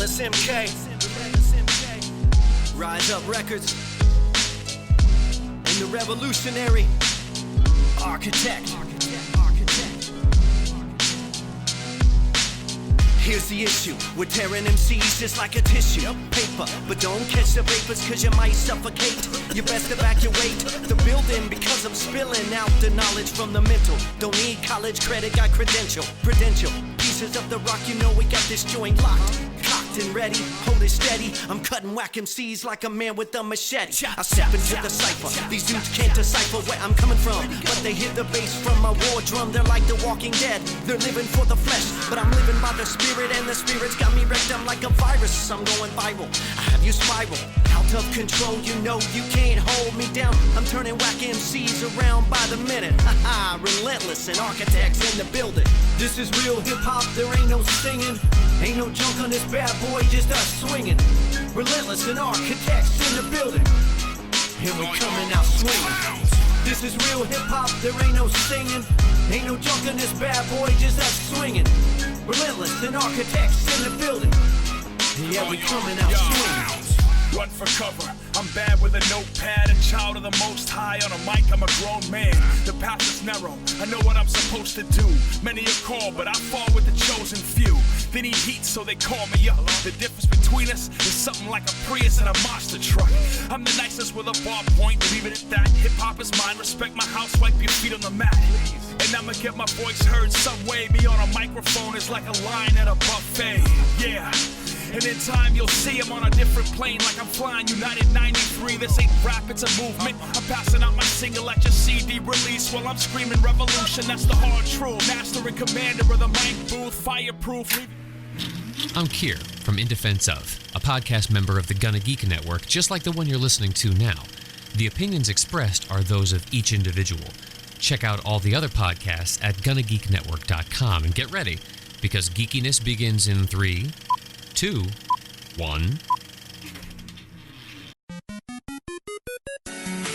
Relentless MK. Rise Up Records. And the revolutionary architect. Here's the issue, we're tearing MCs just like a tissue paper, but don't catch the vapors cause you might suffocate. You best evacuate the building because I'm spilling out the knowledge from the mental. Don't need college credit, got credential. Pieces of the rock, you know we got this joint locked. Cocked and ready, hold it steady. I'm cutting whack MCs like a man with a machete. I step into the cypher, these dudes can't decipher where I'm coming from, but they hear the bass from my war drum. They're like the Walking Dead, they're living for the flesh, but I'm living by the spirit, and the spirit's got me wrecked. I'm like a virus, I'm going viral. I have you spiral, out of control, you know you can't hold me down. I'm turning whack MCs around by the minute. Haha, relentless and architects in the building. This is real hip-hop, there ain't no singing. Ain't no junk on this bad boy, just us swinging. Relentless and architects in the building. Here we coming out swinging. This is real hip-hop, there ain't no singing. Ain't no junk on this bad boy, just us swinging. Relentless and architects in the building. Yeah, we coming out swinging. Run for cover, I'm bad with a notepad, a child of the most high. On a mic, I'm a grown man, the path is narrow, I know what I'm supposed to do. Many are called, but I fall with the chosen few. They need heat, so they call me up. The difference between us is something like a Prius and a monster truck. I'm the nicest with a ballpoint, leave it at that. Hip-hop is mine, respect my house, wipe your feet on the mat. And I'ma get my voice heard some way. Me on a microphone is like a line at a buffet, yeah. And in time you'll see I'm on a different plane, like I'm flying United 93. This ain't rap, it's a movement. I'm passing out my single at your CD release while I'm screaming revolution. That's the hard truth. Master and commander of the mic booth, fireproof. I'm Kier from In Defense Of, a podcast member of the Gonna Geek Network, just like the one you're listening to now. The opinions expressed are those of each individual. Check out all the other podcasts at GonnaGeekNetwork.com and get ready, because geekiness begins in 3, 2, 1.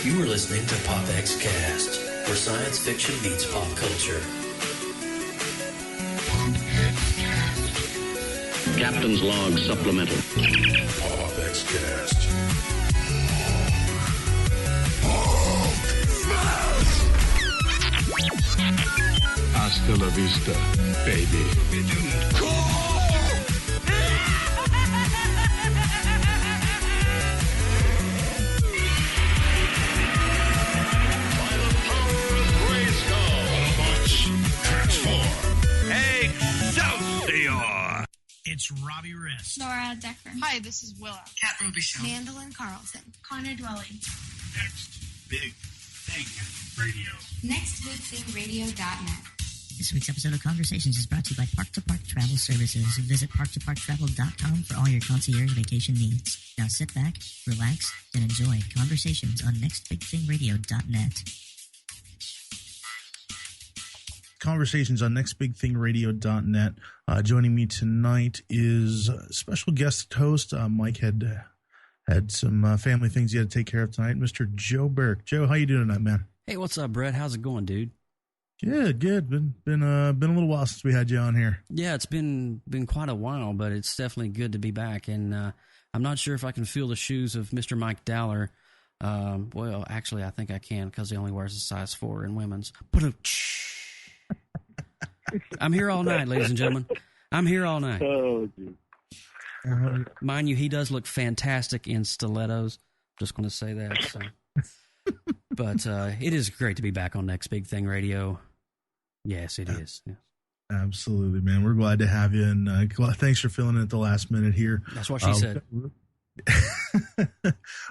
You are listening to PopXcast, where science fiction meets pop culture. Captain's log supplemental. PopXcast. Hasta la vista, baby. It's Robbie Wrist. Laura Decker. Hi, this is Willa. Kat Robichaux. Mandolin Carlson. Connor Dwelly. Next Big Thing Radio. NextBigThingRadio.net. This week's episode of Conversations is brought to you by Park to Park Travel Services. Visit parktoparktravel.com for all your concierge vacation needs. Now sit back, relax, and enjoy Conversations on NextBigThingRadio.net. Conversations on nextbigthingradio.net. Joining me tonight is special guest host. Mike had some family things he had to take care of tonight. Mr. Joe Burke. Joe, how you doing tonight, man? Hey, what's up, Brett? How's it going, dude? Good. Been a little while since we had you on here. Yeah, it's been quite a while, but it's definitely good to be back. And I'm not sure if I can feel the shoes of Mr. Mike Dowler. Well, actually, I think I can because he only wears a size 4 in women's. I'm here all night, ladies and gentlemen. I'm here all night. Oh, dude. Mind you, he does look fantastic in stilettos. Just going to say that. So. But it is great to be back on Next Big Thing Radio. Yes, it is. Yes. Absolutely, man. We're glad to have you, and thanks for filling in at the last minute here. That's what she said.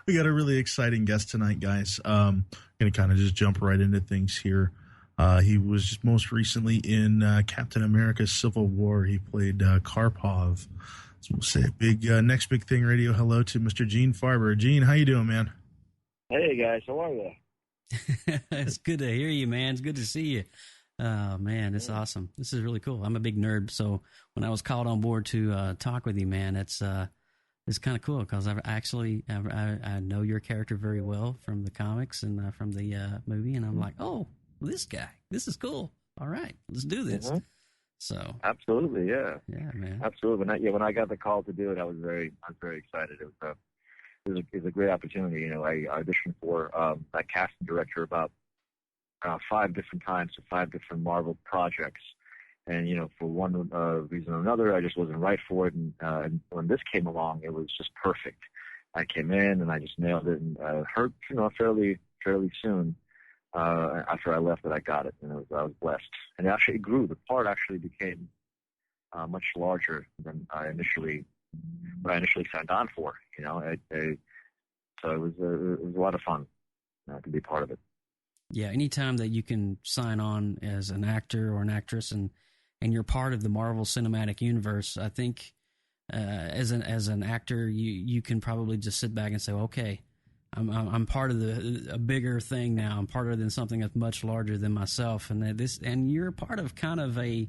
We got a really exciting guest tonight, guys. Going to kind of just jump right into things here. He was most recently in Captain America Civil War. He played Karpov. So we'll say a big Next Big Thing Radio hello to Mr. Gene Farber. Gene, how you doing, man? Hey, guys. How are you? It's good to hear you, man. It's good to see you. Oh, man, it's awesome. This is really cool. I'm a big nerd, so when I was called on board to talk with you, man, it's kind of cool because I know your character very well from the comics and from the movie, and I'm like, oh, this guy, this is cool. All right, let's do this. So absolutely, yeah, man, absolutely. When I got the call to do it, I was very excited. It was a great opportunity. You know, I auditioned for that casting director about 5 different times for 5 different Marvel projects, and you know, for one reason or another, I just wasn't right for it. And when this came along, it was just perfect. I came in and I just nailed it, and heard, you know, fairly soon after I left that I got it, and I was blessed. And it actually grew. The part actually became much larger than what I initially signed on for. You know, so it was a lot of fun to be part of it. Yeah, anytime that you can sign on as an actor or an actress and you're part of the Marvel Cinematic Universe, I think as an actor, you can probably just sit back and say, okay, I'm part of a bigger thing now. I'm part of something that's much larger than myself, and you're part of kind of a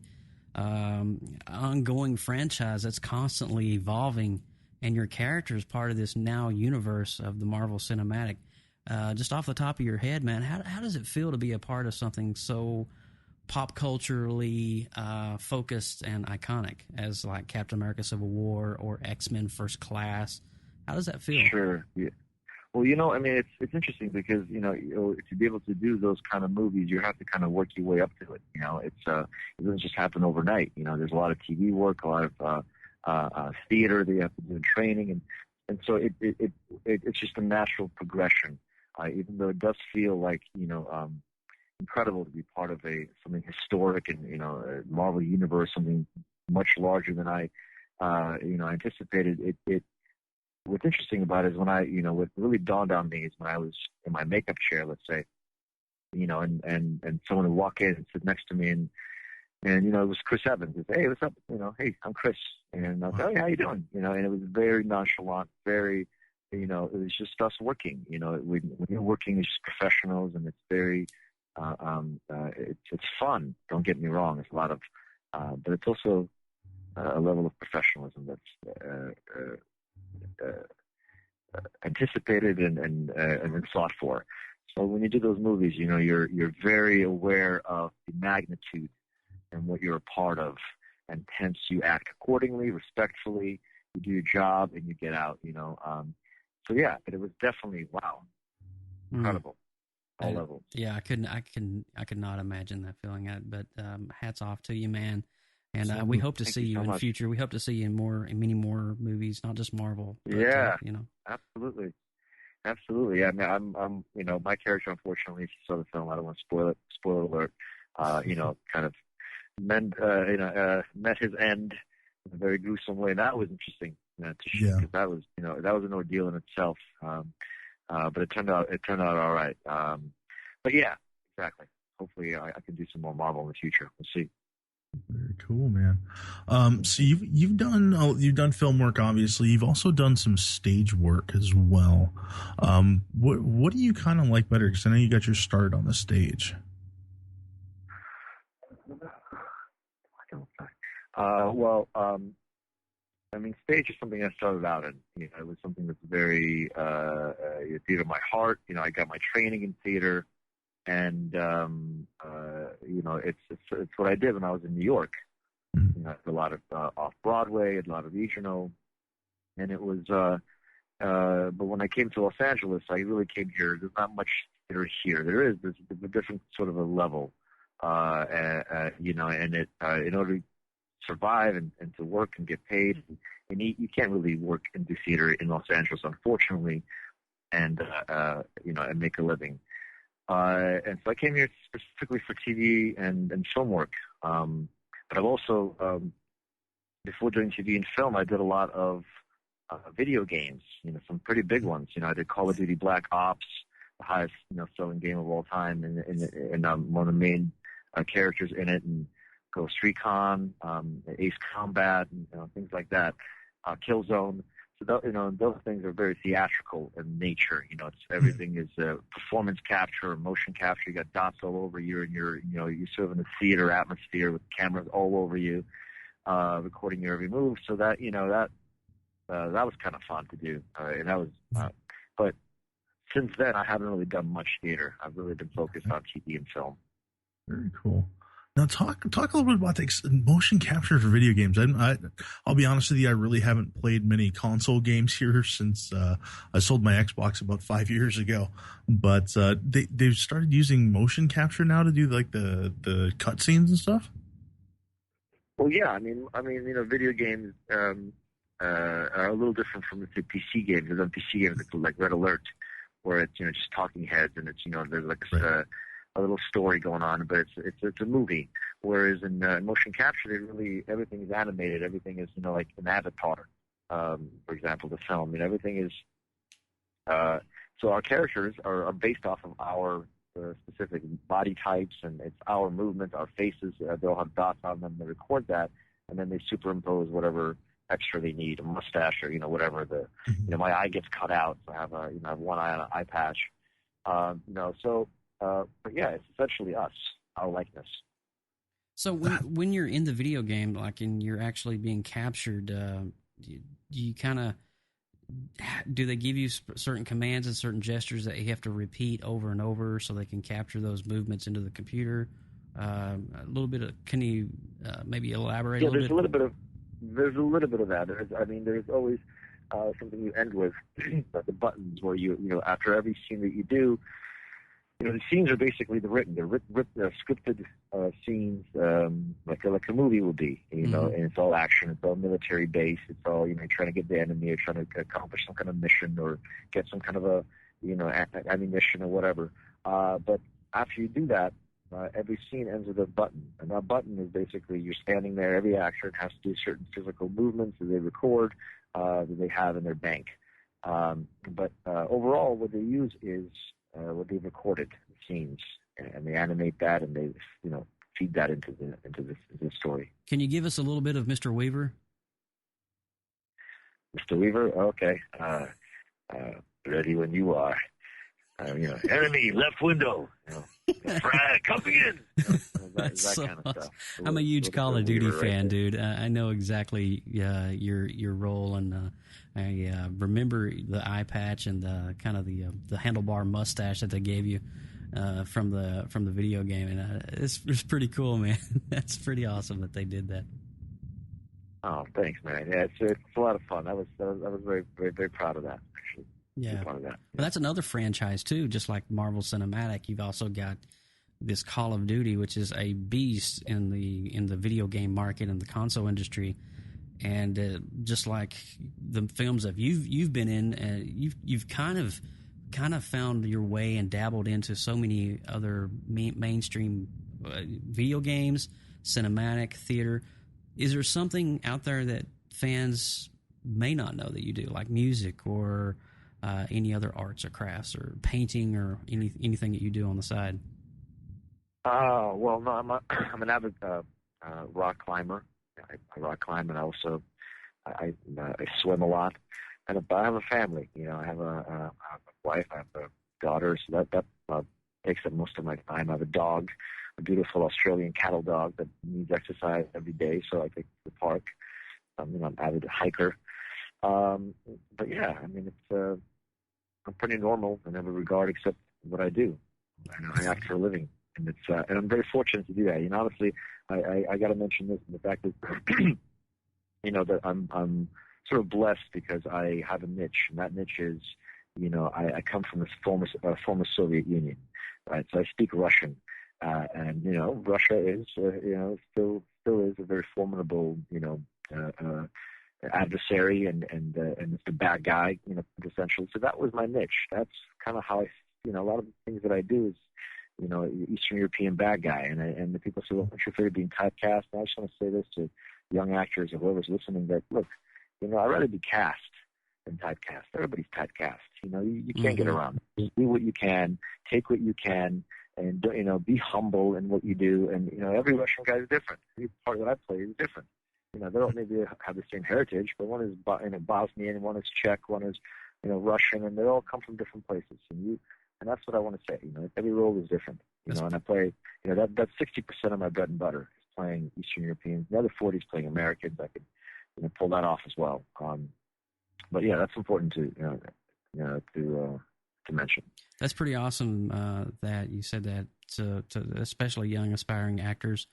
ongoing franchise that's constantly evolving, and your character is part of this now universe of the Marvel Cinematic. Just off the top of your head, man, how does it feel to be a part of something so pop culturally focused and iconic as like Captain America: Civil War or X-Men: First Class? How does that feel? Sure. Yeah. Well, you know, I mean, it's interesting because you know, to be able to do those kind of movies, you have to kind of work your way up to it. You know, it doesn't just happen overnight. You know, there's a lot of TV work, a lot of theater that you have to do in training, and so it's just a natural progression. Even though it does feel like, you know, incredible to be part of something historic and, you know, a Marvel universe, something much larger than I anticipated. What's interesting about it is when what really dawned on me is when I was in my makeup chair, let's say, you know, and someone would walk in and sit next to me and you know, it was Chris Evans. He'd say, hey, what's up? You know, hey, I'm Chris. And I'll say, hey, how you doing? You know, and it was very nonchalant, very, you know, it was just us working. You know, when you're working as just professionals, and it's very, it's fun. Don't get me wrong. It's a lot of, but it's also a level of professionalism that's anticipated and sought for. So when you do those movies, you know, you're very aware of the magnitude and what you're a part of, and hence you act accordingly, respectfully. You do your job and you get out. You know. So yeah, but it was definitely incredible, all levels. Yeah, I could not imagine that feeling. But hats off to you, man. And we hope to see you in the future. We hope to see you in many more movies, not just Marvel. But, yeah, you know, absolutely. Yeah, I mean, I'm you know, my character, unfortunately, if you saw the film, I don't want to spoil it. Spoiler alert. You know, kind of met his end in a very gruesome way. And that was interesting. To shoot, because that was an ordeal in itself, but it turned out all right. But yeah, exactly. Hopefully, I can do some more Marvel in the future. We'll see. Very cool, man. So you've done film work, obviously. You've also done some stage work as well. What do you kind of like better? Because I know you got your start on the stage. I mean, stage is something I started out in. You know, it was something that's very theater of my heart. You know, I got my training in theater, and you know, it's what I did when I was in New York. You know, a lot of off Broadway, a lot of regional, and it was. But when I came to Los Angeles, I really came here. There's not much theater here. There's a different sort of a level, you know, and in order to survive and to work and get paid and eat, you can't really work and do theater in Los Angeles, unfortunately, and you know, and make a living. And so I came here specifically for TV and film work. But I've also, before doing TV and film, I did a lot of video games. You know, some pretty big ones. You know, I did Call of Duty Black Ops, the highest, you know, selling game of all time, and one of the main characters in it, and Ghost Recon, Ace Combat, and you know, things like that. Killzone. So you know, those things are very theatrical in nature. You know, it's everything is performance capture, motion capture. You got dots all over you, and you're sort of in a theater atmosphere with cameras all over you, recording your every move. So that, you know, that was kind of fun to do, and that was. But since then, I haven't really done much theater. I've really been focused on TV and film. Very cool. Now talk a little bit about the motion capture for video games. I'll be honest with you, I really haven't played many console games here since I sold my Xbox about 5 years ago. But they've started using motion capture now to do like the cutscenes and stuff. Well, yeah, I mean, video games are a little different from the PC games. Because on PC games, it's like Red Alert, where it's just talking heads and it's there's like a little story going on, but it's a movie. Whereas in motion capture, everything is animated. Everything is like an Avatar, for example, the film. Everything is. So our characters are based off of our specific body types, and it's our movements, our faces. They'll have dots on them. They record that, and then they superimpose whatever extra they need, a mustache or whatever. My eye gets cut out, so I have one eye on an eye patch. But yeah, it's essentially us, our likeness. So when you're in the video game, like, and you're actually being captured, do they give you certain commands and certain gestures that you have to repeat over and over so they can capture those movements into the computer? A little bit of, can you maybe elaborate? Yeah, there's a little bit of that. There's always something you end with, the buttons where you after every scene that you do. The scenes are basically they're scripted scenes, like a movie would be, and it's all action, it's all military based, it's all, trying to get the enemy, you're trying to accomplish some kind of mission or get some kind of a, ammunition or whatever. But after you do that, every scene ends with a button, and that button is basically you're standing there, every actor has to do certain physical movements that they record, that they have in their bank. But overall, what they use is what they've recorded scenes, and they animate that, and they feed that into the story. Can you give us a little bit of Mr. Weaver? Mr. Weaver, okay. Ready when you are. Enemy left window. Frag coming in. That's that so kind of awesome. stuff. I'm a huge Call of Duty fan, right, dude. I know exactly your role, and I remember the eye patch and the kind of the handlebar mustache that they gave you from the video game, and it's pretty cool, man. That's pretty awesome that they did that. Oh, thanks, man. Yeah, it's a lot of fun. I was very, very, very proud of that. Actually. Yeah, proud of that. But that's another franchise too. Just like Marvel Cinematic, you've also got this Call of Duty, which is a beast in the video game market and the console industry. And just like the films that you've been in, you've kind of found your way and dabbled into so many other mainstream video games, cinematic, theater. Is there something out there that fans may not know that you do, like music or any other arts or crafts or painting or anything that you do on the side? Well, no, I'm an avid rock climber. I rock climb, and I also I swim a lot. And I have a family. I have a wife. I have a daughter. So that takes up most of my time. I have a dog, a beautiful Australian cattle dog that needs exercise every day. So I take to the park. I'm an avid hiker. But yeah, it's I'm pretty normal in every regard except what I do. I act for a living, and and I'm very fortunate to do that. Honestly, I got to mention this, the fact that that I'm sort of blessed because I have a niche, and that niche is, I come from this former Soviet Union, right? So I speak Russian, and Russia is still is a very formidable adversary, and it's the bad guy, essentially. So that was my niche. That's kind of how a lot of the things that I do is, Eastern European bad guy. And the people say, well, aren't you afraid of being typecast? And I just want to say this to young actors or whoever's listening, that look, I'd rather be cast than typecast. Everybody's typecast. You can't get around it. Just do what you can, take what you can, and be humble in what you do. And every Russian guy is different. Every part that I play is different. They don't maybe have the same heritage, but one is Bosnian, one is Czech, one is Russian, and they all come from different places. And that's what I want to say. Every role is different. And I play. That's 60% of my bread and butter is playing Eastern Europeans. The other 40 is playing Americans. I could pull that off as well. But yeah, that's important to mention. That's pretty awesome that you said that to especially young aspiring actors.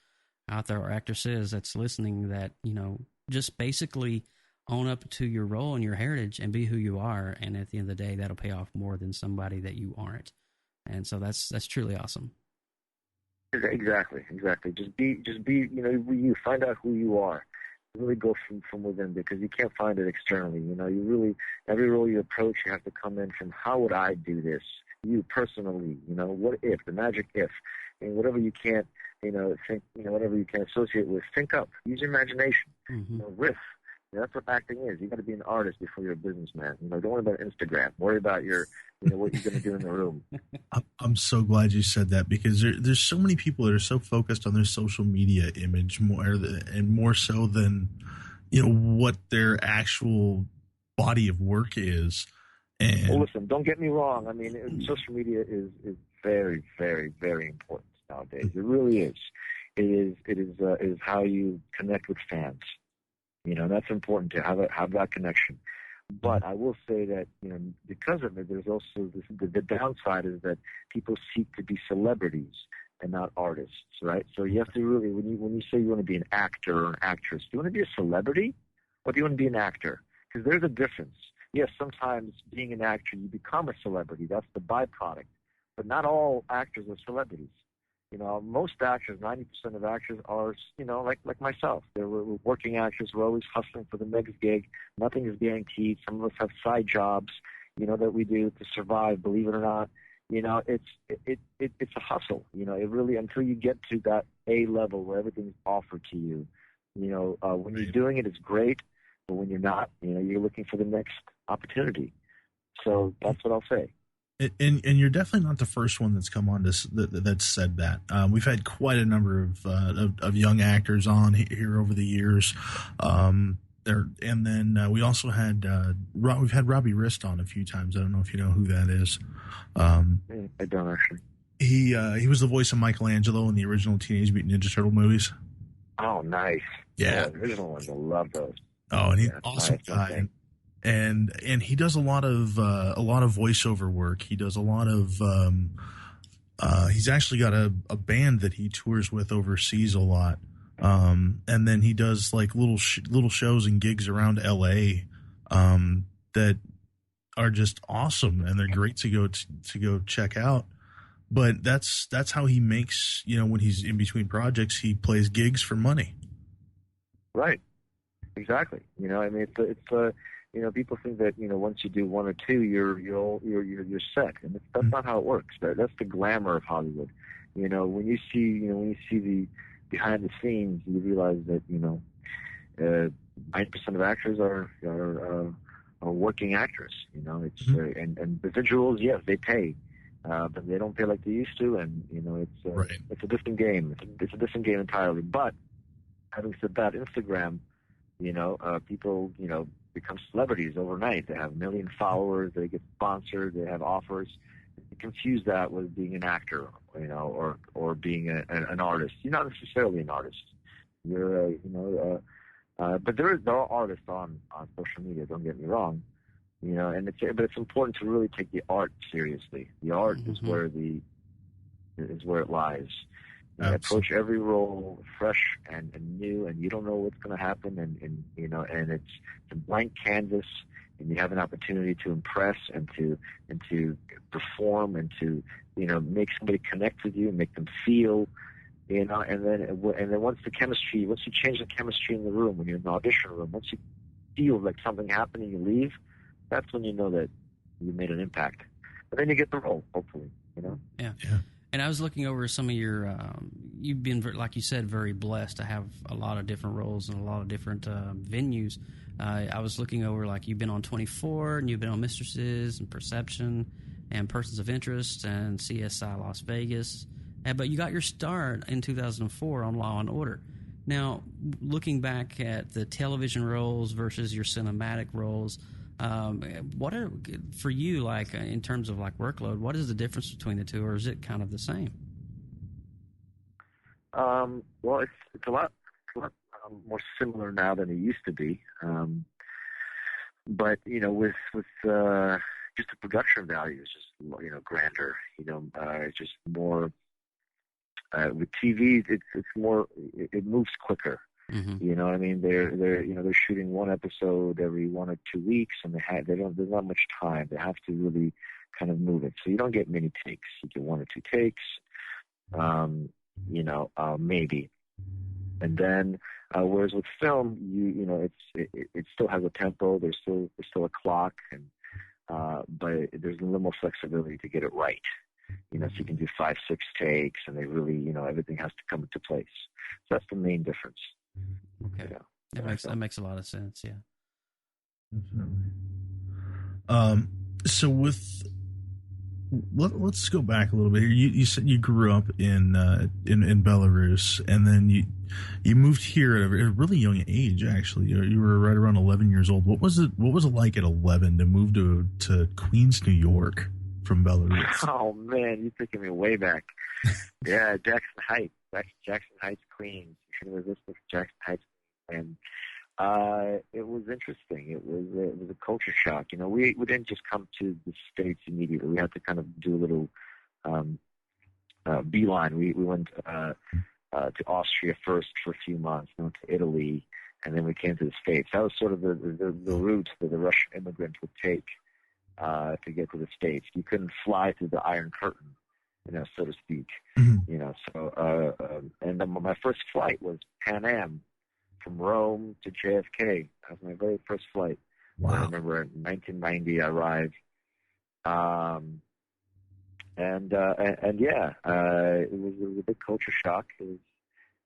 out there or actresses that's listening that, just basically own up to your role and your heritage and be who you are. And at the end of the day, that'll pay off more than somebody that you aren't. And so that's truly awesome. Exactly. Just be, you find out who you are. Really go from within, because you can't find it externally. You really, every role you approach, you have to come in from, how would I do this? You personally, what if, the magic if, and whatever you can't, think, whatever you can associate with, think up, use your imagination, riff. That's what acting is. You got to be an artist before you're a businessman. Don't worry about Instagram. Worry about your, what you're going to do in the room. I'm so glad you said that, because there's so many people that are so focused on their social media image more so than what their actual body of work is. And well, listen, don't get me wrong. I mean, social media is very, very, very important nowadays. It really is. It is how you connect with fans. That's important to have that connection. But I will say that, because of it, there's also the downside is that people seek to be celebrities and not artists, right? So you have to really, when you say you want to be an actor or an actress, do you want to be a celebrity or do you want to be an actor? Because there's a difference. Yes, sometimes being an actor, you become a celebrity. That's the byproduct. But not all actors are celebrities. Most actors, 90% of actors are, like myself. They're working actors. We're always hustling for the next gig. Nothing is guaranteed. Some of us have side jobs, that we do to survive, believe it or not. It's a hustle. It really, until you get to that A level where everything's offered to you, when you're doing it, it's great. But when you're not, you're looking for the next opportunity. So that's what I'll say. And you're definitely not the first one that's come on that's said that. We've had quite a number of young actors on here over the years. And then we also had we've had Robbie Rist on a few times. I don't know if you know who that is. I don't actually. He was the voice of Michelangelo in the original Teenage Mutant Ninja Turtle movies. Oh, nice. Yeah, the original ones. I love those. Oh, and he's awesome guy. And he does a lot of voiceover work. He does a lot of he's actually got a band that he tours with overseas a lot. And then he does like little shows and gigs around LA that are just awesome, and they're great to go check out. But that's how he makes, when he's in between projects, he plays gigs for money. Right. Exactly. It's people think that once you do one or two, you're set, and that's not how it works. That's the glamour of Hollywood. When you see the behind the scenes, you realize that 90% of actors are working actors. It's and the visuals, yes, they pay, but they don't pay like they used to, and it's a different game. It's a different game entirely. But having said that, Instagram, people become celebrities overnight. They have 1 million followers. They get sponsored. They have offers. You confuse that with being an actor, or being an artist. You're not necessarily an artist. You're, but there are artists on social media. Don't get me wrong, but it's important to really take the art seriously. The art is where it lies. Approach every role fresh and new, and you don't know what's going to happen, and it's a blank canvas, and you have an opportunity to impress and to perform and to make somebody connect with you, make them feel, and then once you change the chemistry in the room, when you're in the audition room, once you feel like something happened and you leave, that's when you know that you made an impact. But then you get the role, hopefully. Yeah. And I was looking over some of your, you've been, like you said, very blessed to have a lot of different roles and a lot of different venues. I was looking over, like, you've been on 24, and you've been on Mistresses and Perception and Persons of Interest and CSI Las Vegas. But you got your start in 2004 on Law & Order. Now, looking back at the television roles versus your cinematic roles, what are, for you, like, in terms of like workload, what is the difference between the two, or is it kind of the same? Well, it's a lot more similar now than it used to be. But with just the production value is just grander. It's just more With TVs, it's more, it moves quicker. Mm-hmm. You know what I mean? They're shooting one episode every 1 or 2 weeks, and there's not much time. They have to really kind of move it. So you don't get many takes. You get 1 or 2 takes, maybe. And then, whereas with film, it still has a tempo. There's still a clock, but there's a little more flexibility to get it right. So you can do 5, 6 takes, and they really, everything has to come into place. So that's the main difference. Okay, that makes a lot of sense. Yeah. Definitely. So let's go back a little bit here. You said you grew up in Belarus, and then you moved here at a really young age. Actually, you were right around 11 years old. What was it like at 11 to move to Queens, New York from Belarus? Oh man, you're taking me way back. Yeah, Jackson Heights, Queens. You should have visited Jackson Heights, and it was interesting. It was a culture shock. We didn't just come to the States immediately. We had to kind of do a little beeline. We went to Austria first for a few months, then to Italy, and then we came to the States. That was sort of the route that the Russian immigrant would take to get to the States. You couldn't fly through the Iron Curtain, so to speak. Mm-hmm. And then my first flight was Pan Am from Rome to JFK. That was my very first flight. Wow. I remember in 1990 I arrived. It was a big culture shock.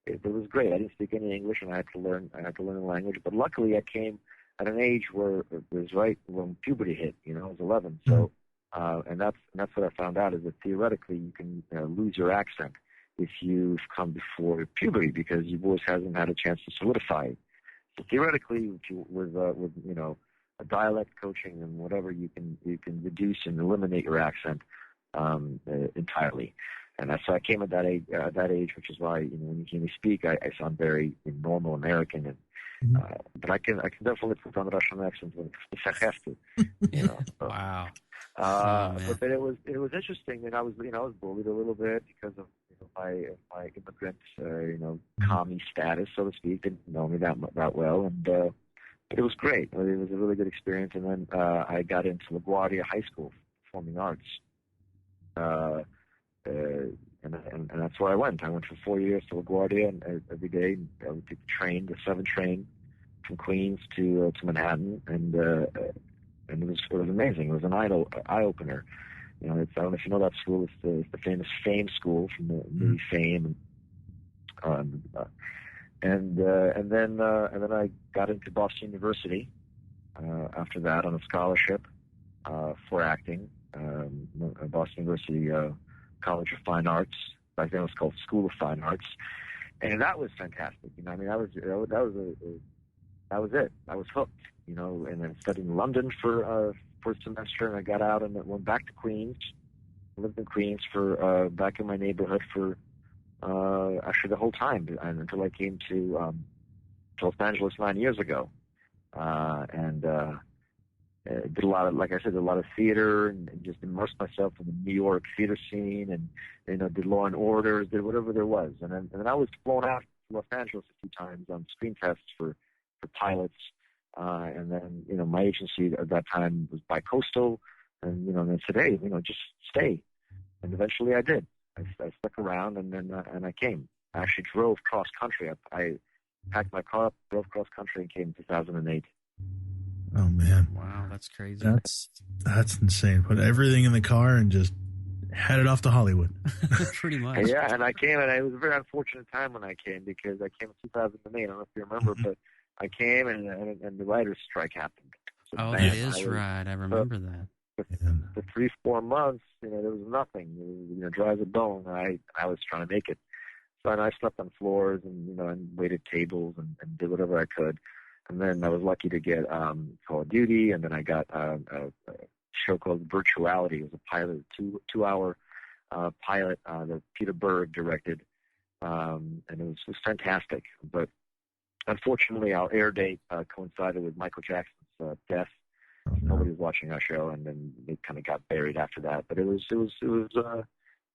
It was great. I didn't speak any English, and I had to learn the language. But luckily, I came at an age where it was right when puberty hit. I was 11. So, and that's what I found out, is that theoretically you can lose your accent if you've come before puberty, because your voice hasn't had a chance to solidify. So theoretically, with a dialect coaching and whatever, you can reduce and eliminate your accent entirely. And so I came at that age, which is why when you hear me speak, I sound very normal American, and but I can definitely put on the Russian accent if I have to. So. Wow. But then it was interesting, and I was bullied a little bit because of my immigrant commie status, so to speak. Didn't know me that well, and but it was great. It was a really good experience. And then I got into LaGuardia High School, Performing Arts, and that's where I went. I went for 4 years to LaGuardia, and every day I would take the 7 train from Queens to Manhattan, and it was amazing. It was an eye opener. I don't know if you know that school. It's the famous Fame School from the movie Fame, and then I got into Boston University after that on a scholarship for acting. Boston University College of Fine Arts. Back then it was called School of Fine Arts, and that was fantastic. That was it. I was hooked. And then studied in London for a semester, and I got out and went back to Queens. Lived in Queens for back in my neighborhood for actually the whole time, until I came to Los Angeles 9 years ago, and did a lot of, like I said, a lot of theater, and just immersed myself in the New York theater scene, and did Law and Order, did whatever there was, and then I was flown out to Los Angeles a few times on screen tests for pilots. And then, my agency at that time was Bicoastal, and, they said, hey, just stay. And eventually I did. I stuck around, and then I came. I actually drove cross country. I packed my car up, drove cross country, and came in 2008. Oh, man. Wow, that's crazy. That's insane. Put everything in the car and just headed off to Hollywood. Pretty much. Yeah, and I came, and it was a very unfortunate time when I came, because I came in 2008. I don't know if you remember, but I came, and the writer's strike happened. So that is right. I remember that. For 3-4 months, there was nothing. It was, dry as a bone. I was trying to make it. So I slept on floors and waited tables and did whatever I could. And then I was lucky to get Call of Duty, and then I got a show called Virtuality. It was a pilot, two-hour pilot that Peter Berg directed, and it was fantastic. But unfortunately, our air date coincided with Michael Jackson's death. Nobody was watching our show, and then it kind of got buried after that. But it was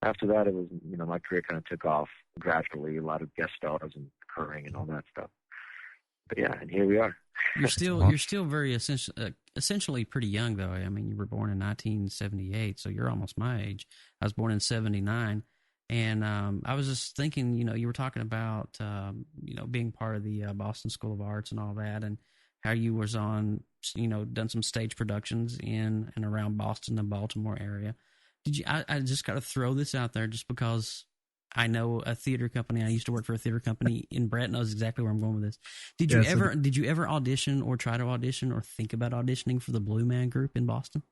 after that, it was, my career kind of took off gradually. A lot of guest stars and occurring and all that stuff. But yeah, and here we are. You're still very essentially pretty young, though. I mean, you were born in 1978, so you're almost my age. I was born in 79. And I was just thinking, you were talking about, being part of the Boston School of Arts and all that, and how you was on, done some stage productions in and around Boston and Baltimore area. Did you? I just got to throw this out there just because I know a theater company. I used to work for a theater company, and Brett knows exactly where I'm going with this. Did you ever audition or try to audition or think about auditioning for the Blue Man Group in Boston?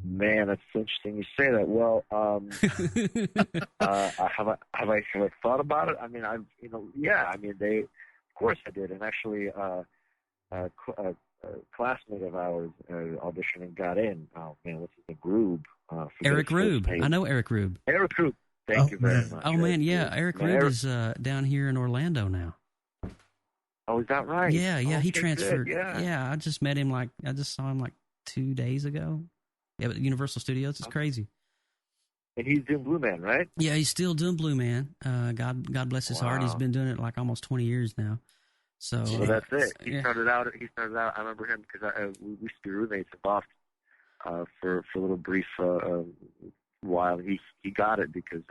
Man, that's interesting you say that. Well, have I thought about it? I mean, of course I did. And actually, a classmate of ours auditioned and got in. Oh man, what's his name? Rube. Eric Rube. I know Eric Rube. Eric Rube. Thank you very much. Oh man, yeah. Eric Rube is down here in Orlando now. Oh, is that right? Yeah. Okay, He transferred. Good, I just met him I just saw him 2 days ago. Yeah, but Universal Studios is crazy. And he's doing Blue Man, right? Yeah, he's still doing Blue Man. God bless his heart. He's been doing it almost 20 years now. So that's it. He started out. I remember him because we used to be roommates in Boston for a little brief while. He got it because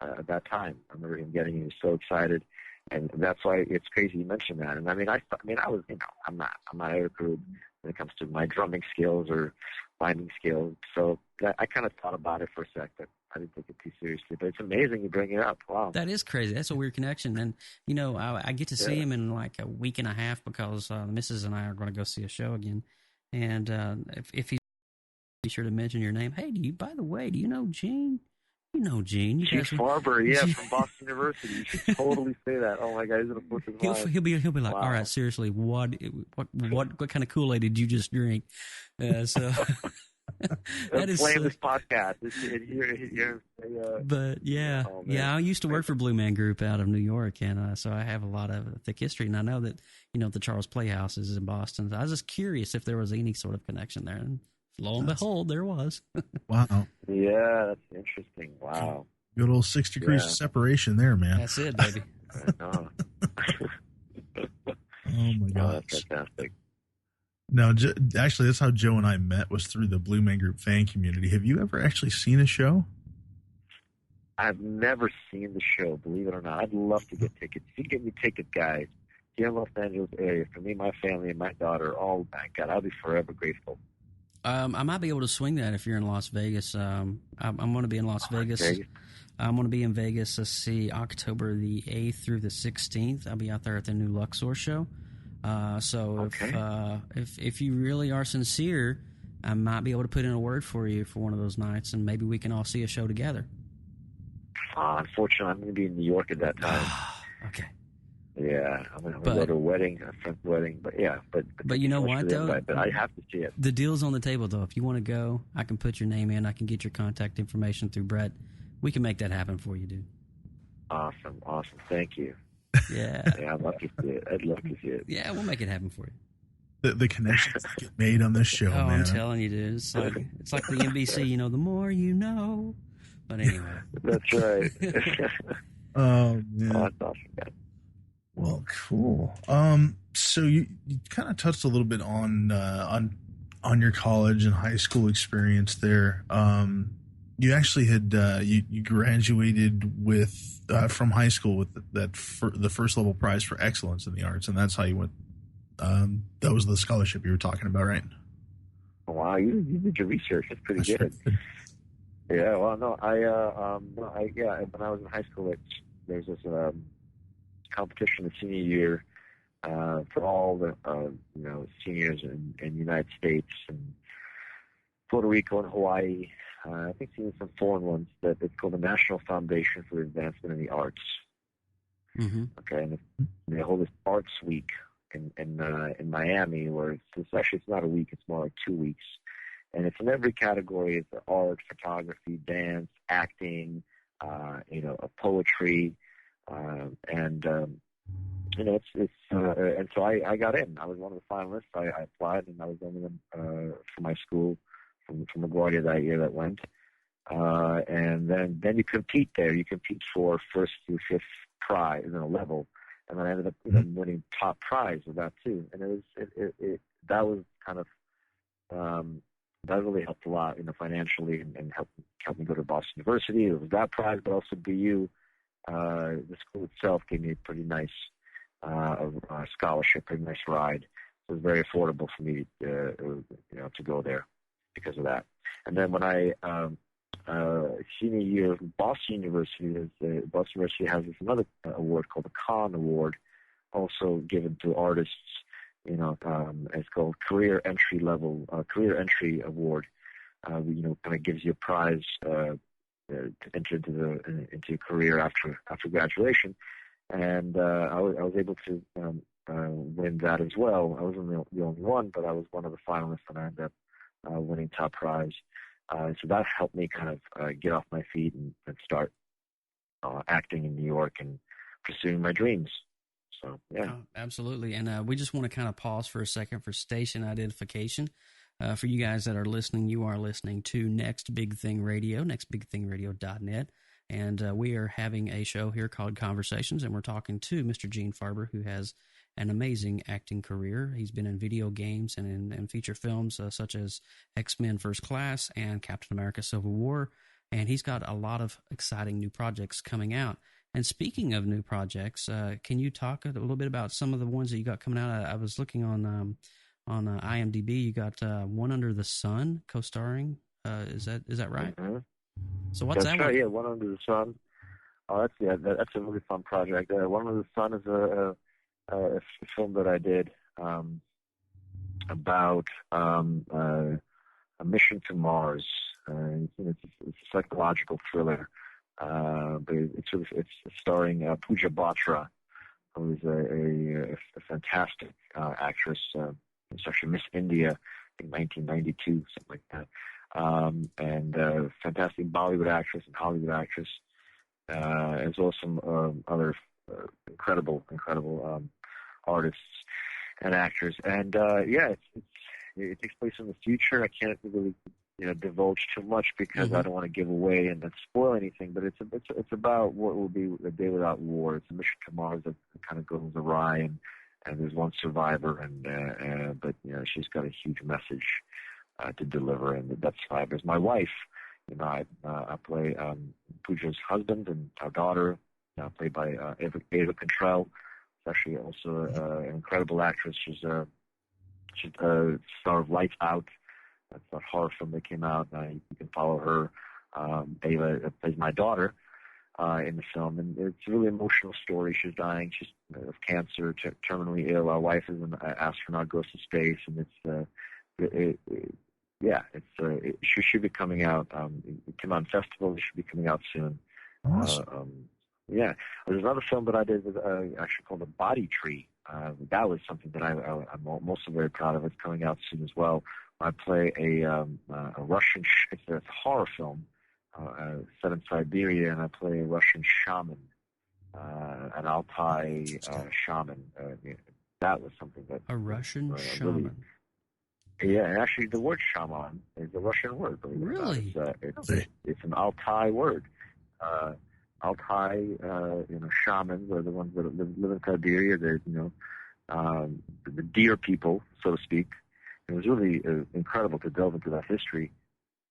at that time I remember him getting. He was so excited, and that's why it's crazy you mentioned that. And I was I'm not Eric Rube when it comes to my drumming skills or finding skills. So I kind of thought about it for a sec, but I didn't take it too seriously. But it's amazing you bring it up. Wow. That is crazy. That's a weird connection. And, I get to see him in a week and a half because the missus and I are going to go see a show again. And if he's be sure to mention your name. Hey, by the way, do you know Gene? You know Gene. Gene Farber, from Boston University. You should totally say that. Oh my God, he's gonna flip his mind. He'll be like, wow. All right, seriously, what kind of Kool-Aid did you just drink? So that is playing this podcast. But yeah, I used to work for Blue Man Group out of New York, and so I have a lot of thick history. And I know that the Charles Playhouse is in Boston. So I was just curious if there was any sort of connection there, and lo and behold, there was. Wow. Yeah, that's interesting. Wow. Good old 6 degrees of separation there, man. That's it, baby. Oh my gosh. That's fantastic. No, actually, that's how Joe and I met, was through the Blue Man Group fan community. Have you ever actually seen a show? I've never seen the show, believe it or not. I'd love to get tickets. If you get me tickets, guys, here in Los Angeles area, for me, my family, and my daughter, oh my God, I'll be forever grateful. I might be able to swing that if you're in Las Vegas. I'm going to be in Las Vegas. I'm going to be in Vegas, let's see, October the 8th through the 16th. I'll be out there at the new Luxor show. If you really are sincere, I might be able to put in a word for you for one of those nights, and maybe we can all see a show together. Unfortunately, I'm going to be in New York at that time. Okay. Yeah, I'm going to go to a wedding, a friend's wedding. But yeah, but you know what though? But I have to see it. The deal's on the table though. If you want to go, I can put your name in. I can get your contact information through Brett. We can make that happen for you, dude. Awesome. Thank you. Yeah. I'd love to see it. Yeah, we'll make it happen for you. The connections get made on this show, man. I'm telling you, dude. It's like the NBC. The more you know. But anyway. That's right. Oh man. Oh, that's awesome, man. Well, cool. So you kind of touched a little bit on your college and high school experience there. You actually had you graduated with from high school with the first level prize for excellence in the arts, and that's how you went. That was the scholarship you were talking about, right? Wow, you did your research. That's pretty good. Yeah. Well, no, when I was in high school, there's this competition the senior year for all the seniors in the United States and Puerto Rico and Hawaii. I think seen some foreign ones that it's called the National Foundation for the Advancement in the Arts. Mm-hmm. Okay, and they hold this Arts Week in Miami, where it's not a week; it's more like 2 weeks, and it's in every category: it's art, photography, dance, acting, poetry. And so I got in. I was one of the finalists. I applied, and I was one of them for my school from LaGuardia that year that went. And then you compete there. You compete for first through fifth prize, level. And then I ended up winning top prize with that too. And that was kind of that really helped a lot, financially, and helped me go to Boston University. It was that prize, but also BU. The school itself gave me a pretty nice scholarship, pretty nice ride. It was very affordable for me, to go there because of that. And then when I senior year, Boston University has this another award called the Kahn Award, also given to artists. It's called Career Entry Award. Kind of gives you a prize to enter into your career after graduation, and I was able to win that as well. I wasn't the only one, but I was one of the finalists, and I ended up winning top prize. So that helped me kind of get off my feet and start acting in New York and pursuing my dreams. So, yeah. Oh, absolutely. And we just want to kind of pause for a second for station identification. For you guys that are listening, you are listening to Next Big Thing Radio, nextbigthingradio.net. And we are having a show here called Conversations, and we're talking to Mr. Gene Farber, who has an amazing acting career. He's been in video games and in feature films such as X-Men First Class and Captain America Civil War. And he's got a lot of exciting new projects coming out. And speaking of new projects, can you talk a little bit about some of the ones that you got coming out? I was looking on IMDb. You got One Under the Sun co-starring. Is that right? Mm-hmm. So what's that? That's right. Yeah, One Under the Sun. Oh, that's a really fun project. One Under the Sun is a film that I did about a mission to Mars. It's a psychological thriller. But it's starring Pooja Batra, who is a fantastic actress. It's actually Miss India in 1992, something like that. And fantastic Bollywood actress and Hollywood actress, as well as some other incredible artists and actors. And it takes place in the future. I can't really divulge too much because I don't want to give away and spoil anything. But it's about what will be a day without war. It's a mission to Mars that kind of goes awry, and there's one survivor, but she's got a huge message to deliver, and that survivor is my wife. I play Pooja's husband and our daughter, played by Ava Cantrell. She's actually also an incredible actress. She's a star of Lights Out. That's a horror film that came out. You can follow her. Ava plays my daughter in the film, and it's a really emotional story. She's dying. She's of cancer, terminally ill. Our wife is an astronaut, goes to space, and it should be coming out. It came out in festivals. It should be coming out soon. Awesome. There's another film that I did with actually called The Body Tree. That was something that I'm also very proud of. It's coming out soon as well. I play a Russian. It's a horror film set in Siberia, and I play a Russian shaman, an Altai shaman. That was something that a Russian shaman. Yeah, and actually, the word shaman is a Russian word. Really? It's an Altai word. Altai, shamans are the ones that live in Siberia. They're, the deer people, so to speak. It was really incredible to delve into that history,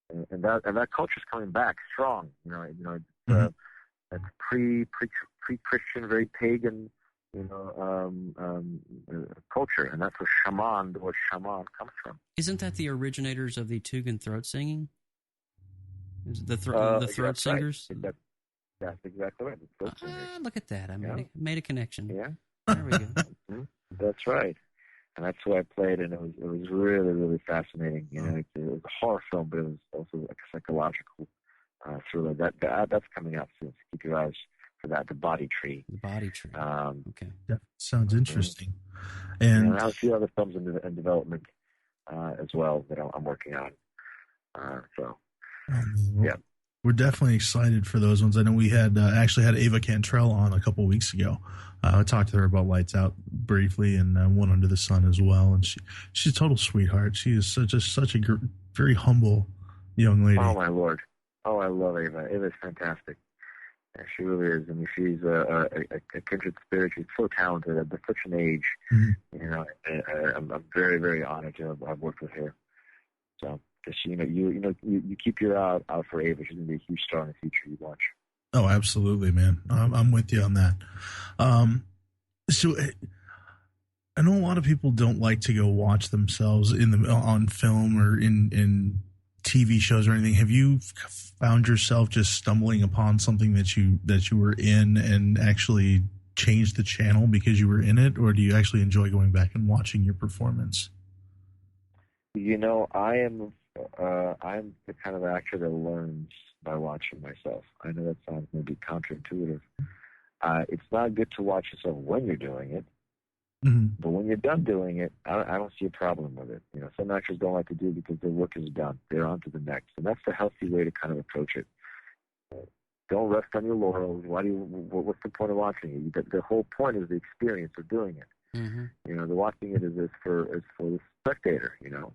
and that culture's coming back strong. It's pre-Christian, very pagan, culture, and that's where the word shaman comes from. Isn't that the originators of the Tugan throat singing? Is it the throat singers? Right. That's exactly right. Look at that! I made a connection. Yeah, there we go. That's right. And that's who I played, and it was really, really fascinating. It was a horror film, but it was also a psychological thriller. That's coming out soon. So keep your eyes for that. The Body Tree. The Body Tree. Okay. That sounds interesting. And I have a few other films in development as well that I'm working on. We're definitely excited for those ones. I know we had actually had Ava Cantrell on a couple of weeks ago. I talked to her about Lights Out briefly and One Under the Sun as well. And she's a total sweetheart. She is such a very humble young lady. Oh my Lord! Oh, I love Ava. Ava's fantastic. Yeah, she really is. I mean, she's a kindred spirit. She's so talented at such an age. Mm-hmm. You know, I'm very, very honored to have worked with her. So, because you keep your eye out for Ava. She's gonna be a huge star in the future. You watch. Oh, absolutely, man. I'm with you on that. So I know a lot of people don't like to go watch themselves on film or in TV shows or anything. Have you found yourself just stumbling upon something that you were in and actually changed the channel because you were in it, or do you actually enjoy going back and watching your performance? You know, I'm the kind of actor that learns by watching myself. I know that sounds maybe counterintuitive. It's not good to watch yourself when you're doing it, but when you're done doing it, I don't see a problem with it. You know, some actors don't like to do it because their work is done. They're on to the next, and that's the healthy way to kind of approach it. Don't rest on your laurels. What's the point of watching it? The whole point is the experience of doing it. Mm-hmm. You know, the watching it is for the spectator. You know,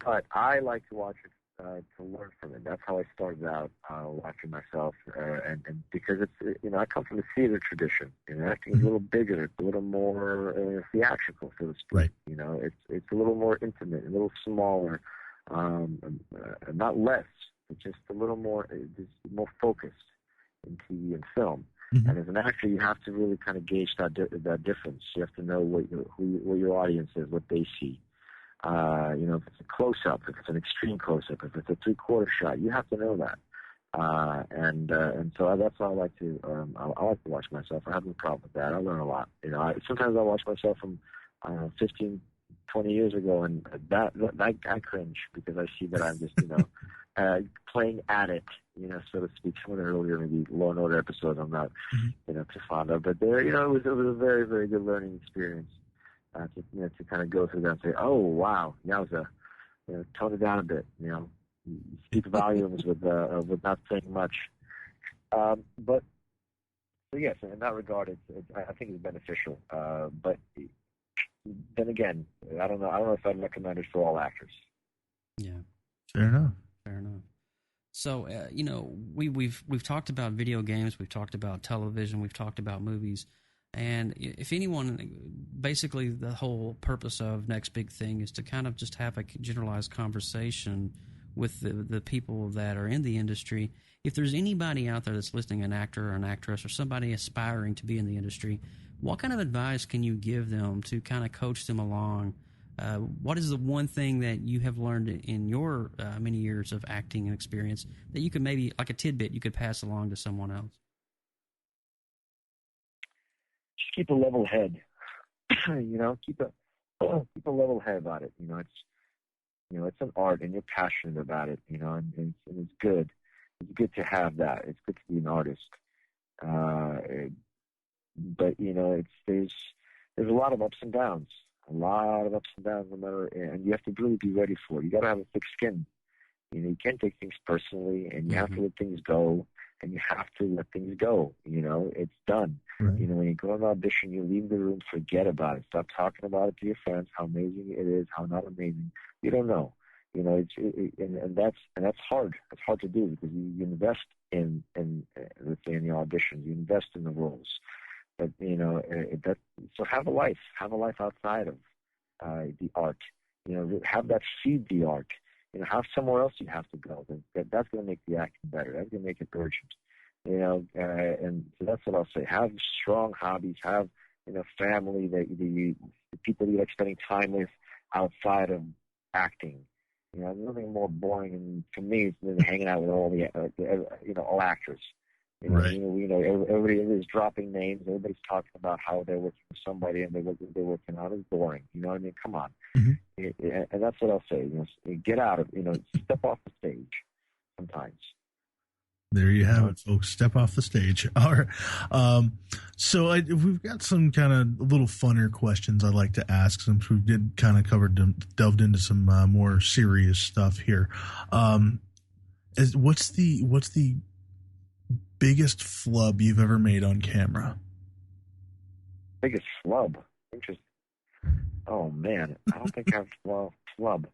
but I like to watch it to learn from it. That's how I started out watching myself, and because it's I come from the theater tradition. You know, acting is a little bigger, it's a little more theatrical, so to speak. Right. You know, it's a little more intimate, a little smaller, not less, but just a little more, just more focused in TV and film. Mm-hmm. And as an actor, you have to really kind of gauge that difference. You have to know what your audience is, what they see. If it's a close-up, if it's an extreme close-up, if it's a three-quarter shot, you have to know that. And so that's why I like to watch myself. I have no problem with that. I learn a lot. You know, sometimes I watch myself from 15, 20 years ago, and that I cringe because I see that I'm just playing at it, so to speak. Some of the earlier maybe Law and Order episodes I'm not too fond of, but there, it was a very, very good learning experience. To kind of go through that and say, oh wow, yowza, tone it down a bit. You speak volumes with not saying much. But so yes, in that regard, I think it's beneficial. But then again, I don't know if I'd recommend it for all actors. Yeah, fair enough. So we've talked about video games, we've talked about television, we've talked about movies. And if anyone, basically the whole purpose of Next Big Thing is to kind of just have a generalized conversation with the people that are in the industry. If there's anybody out there that's listening, an actor or an actress or somebody aspiring to be in the industry, what kind of advice can you give them to kind of coach them along? What is the one thing that you have learned in your many years of acting and experience that you could maybe, like a tidbit, you could pass along to someone else? Keep a level head. Keep a level head about it. It's an art, and you're passionate about it. And it's good. It's good to have that. It's good to be an artist. But there's a lot of ups and downs. No matter, and you have to really be ready for it. You got to have a thick skin. You can't take things personally, and you have to let things go. And you have to let things go. It's done. Right. When you go on an audition, you leave the room, forget about it. Stop talking about it to your friends, how amazing it is, how not amazing. You don't know. And that's hard. It's hard to do because you invest in let's say in the auditions, you invest in the roles. But so have a life outside of the art. Have that feed the art. Have somewhere else you have to go. That's going to make the acting better. That's going to make it urgent. And so that's what I'll say. Have strong hobbies. Have family that the people you like spending time with outside of acting. There's nothing more boring for me than hanging out with all the all actors. Right. Everybody's dropping names. Everybody's talking about how they're working with somebody and they're working on. It's boring. I mean, come on. And that's what I'll say. Get out of. Step off the stage. Sometimes. There you have it, folks. Step off the stage. All right. So we've got some kind of little funner questions I'd like to ask, since we did kind of delved into some more serious stuff here. What's the biggest flub you've ever made on camera? Biggest flub? Interesting. Oh man, I don't think I've flub.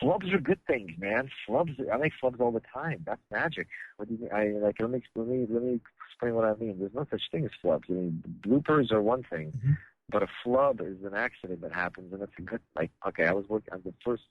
Flubs are good things, man. I make flubs all the time. That's magic. What do you mean? Let me explain what I mean. There's no such thing as flubs. I mean, bloopers are one thing, but a flub is an accident that happens, and it's a good, okay, I was working on the first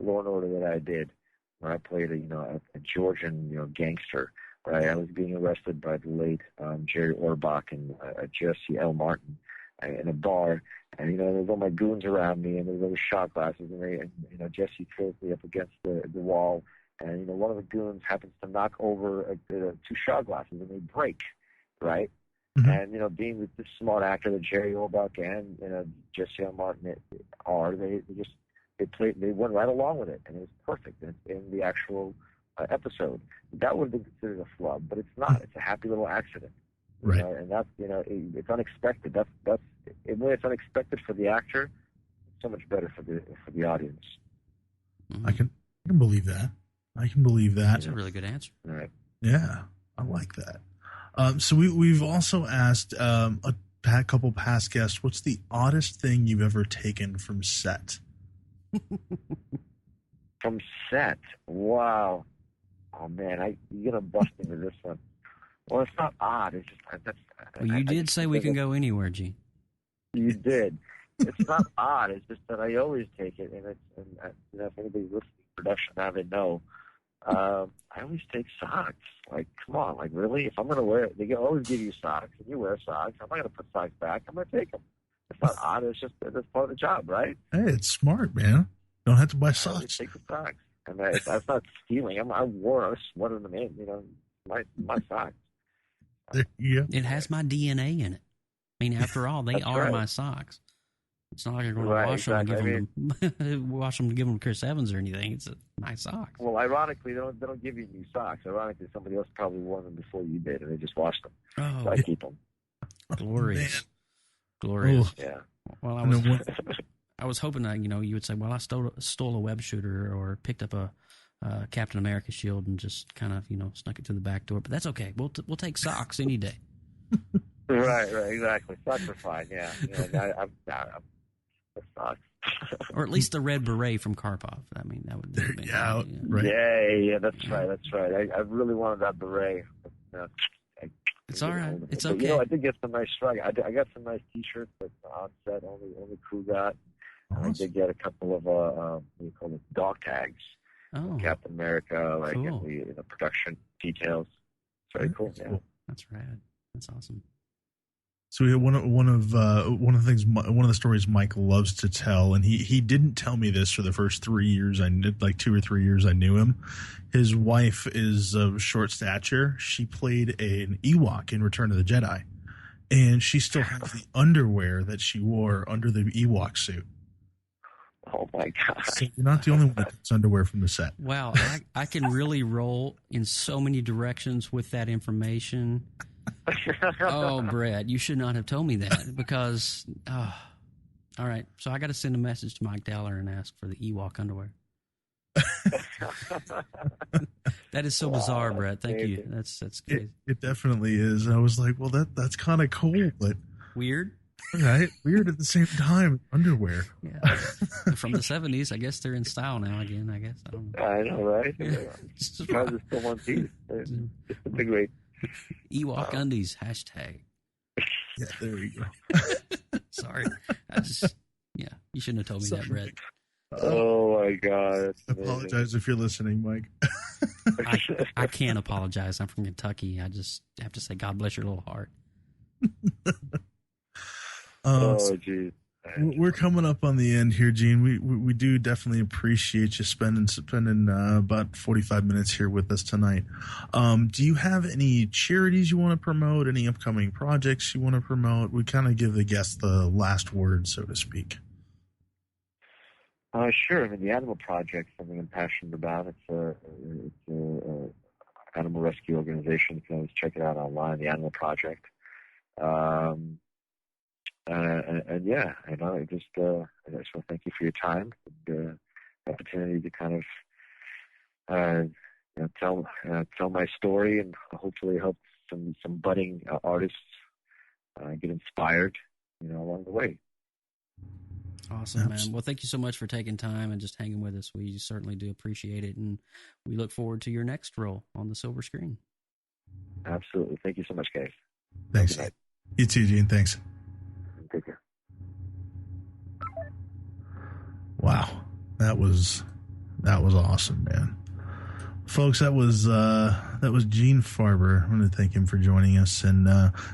Law and Order that I did, where I played a Georgian, gangster, right? I was being arrested by the late Jerry Orbach and Jesse L. Martin in a bar, and there's all my goons around me, and there's all the shot glasses, and Jesse throws me up against the wall, and one of the goons happens to knock over 2 shot glasses, and they break, right? And being this smart actor that Jerry Orbach and Jesse L. Martin are, they went right along with it, and it was perfect in the actual episode. That would have been considered a flub, but it's not. It's a happy little accident. Right. And that's, it's unexpected. When it's unexpected for the actor, it's so much better for the audience. I can believe that. That's a really good answer. All right. Yeah, I like that. So we've also asked a couple past guests, what's the oddest thing you've ever taken from set? From set? Wow. Oh man, you're gonna bust into this one. Well, it's not odd. It's just you did say we can go anywhere, Gene. You did. It's not odd. It's just that I always take it, and if anybody's listening to production now, they know. I always take socks. Like, come on, like really? If I'm gonna wear it, they always give you socks, and you wear socks. I'm not gonna put socks back. I'm gonna take them. It's not odd. It's just that's part of the job, right? Hey, it's smart, man. Don't have to buy socks. Take the socks, and that's not stealing. I wore a sweater them in. My socks. There you go. It has my DNA in it. I mean, after all, they are right. my socks. It's not like I'm going to wash them and give them to Chris Evans or anything. It's my socks. Well, ironically, they don't give you new socks. Ironically, somebody else probably wore them before you did, and they just washed them. Oh, so I keep them. Glorious. Glorious. Yeah. Well, I was hoping that you would say, well, I stole a web shooter or picked up a Captain America shield and just kind of snuck it to the back door. But that's okay. We'll take socks any day. Right, exactly. Socks are fine. Yeah. I'm socks. Or at least the red beret from Karpov. I mean, that would be right. Yeah, that's right. I really wanted that beret. It's all right. It's okay. I did get some nice strike. I got some nice T-shirts that on set only crew got. And I did get a couple of what do you call it, dog tags. Oh, Captain America, like cool. in the production details. Very cool. Yeah. That's rad. That's awesome. So we had one of the stories Mike loves to tell, and he didn't tell me this for the first 3 years. I did 2 or 3 years I knew him. His wife is of short stature. She played an Ewok in Return of the Jedi, and she still has the underwear that she wore under the Ewok suit. Oh my God! So you're not the only one that takes underwear from the set. Wow, I can really roll in so many directions with that information. Oh, Brett, you should not have told me that because. All right, so I got to send a message to Mike Dowler and ask for the Ewok underwear. That is so bizarre, Brett. Thank you. That's good. It definitely is. I was like, well, that's kind of cool, but weird. Right, weird at the same time. Underwear. Yeah, from the 70s. I guess they're in style now again. I guess I don't know. I know, right? It's probably still one piece. It's a big rate. Ewok undies hashtag. Yeah, there you go. Sorry, you shouldn't have told me that, Brett. Oh my God! I apologize if you're listening, Mike. I can't apologize. I'm from Kentucky. I just have to say, God bless your little heart. Geez. We're coming up on the end here, Gene. We do definitely appreciate you spending about 45 minutes here with us tonight. Do you have any charities you want to promote? Any upcoming projects you want to promote? We kind of give the guests the last word, so to speak. Sure. I mean, the Animal Project, something I'm passionate about. It's a animal rescue organization. You can always check it out online. The Animal Project. And yeah, I just want to thank you for your time, and the opportunity to kind of tell my story, and hopefully help some budding artists get inspired, along the way. Awesome, man. Well, thank you so much for taking time and just hanging with us. We certainly do appreciate it, and we look forward to your next role on the silver screen. Absolutely. Thank you so much, guys. Thanks. You too, Gene. Thanks. Take care. Wow, that was awesome, man. Folks, that was Gene Farber. I want to thank him for joining us, and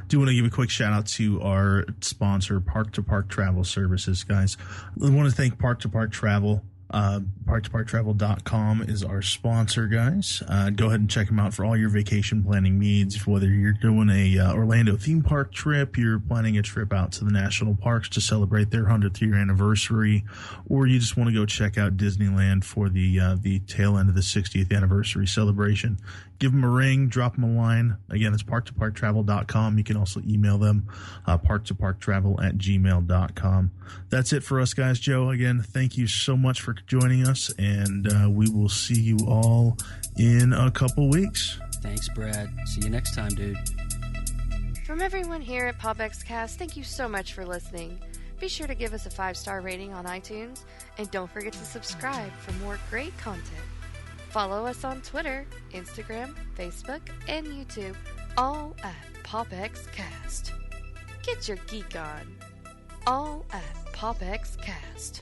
do want to give a quick shout out to our sponsor, Park to Park Travel Services, guys. I want to thank Park to Park Travel. ParkToParkTravel.com is our sponsor, guys. Go ahead and check them out for all your vacation planning needs. Whether you're doing a Orlando theme park trip, you're planning a trip out to the national parks to celebrate their 100th year anniversary, or you just want to go check out Disneyland for the tail end of the 60th anniversary celebration, give them a ring, drop them a line. Again, it's ParkToParkTravel.com. You can also email them, ParkToParkTravel@gmail.com. That's it for us, guys. Joe, again, thank you so much for joining us, and we will see you all in a couple weeks. Thanks, Brad. See you next time, dude. From everyone here at PopXcast, thank you so much for listening. Be sure to give us a 5-star rating on iTunes, and don't forget to subscribe for more great content. Follow us on Twitter, Instagram, Facebook, and YouTube, all at PopXcast. Get your geek on, all at PopXcast.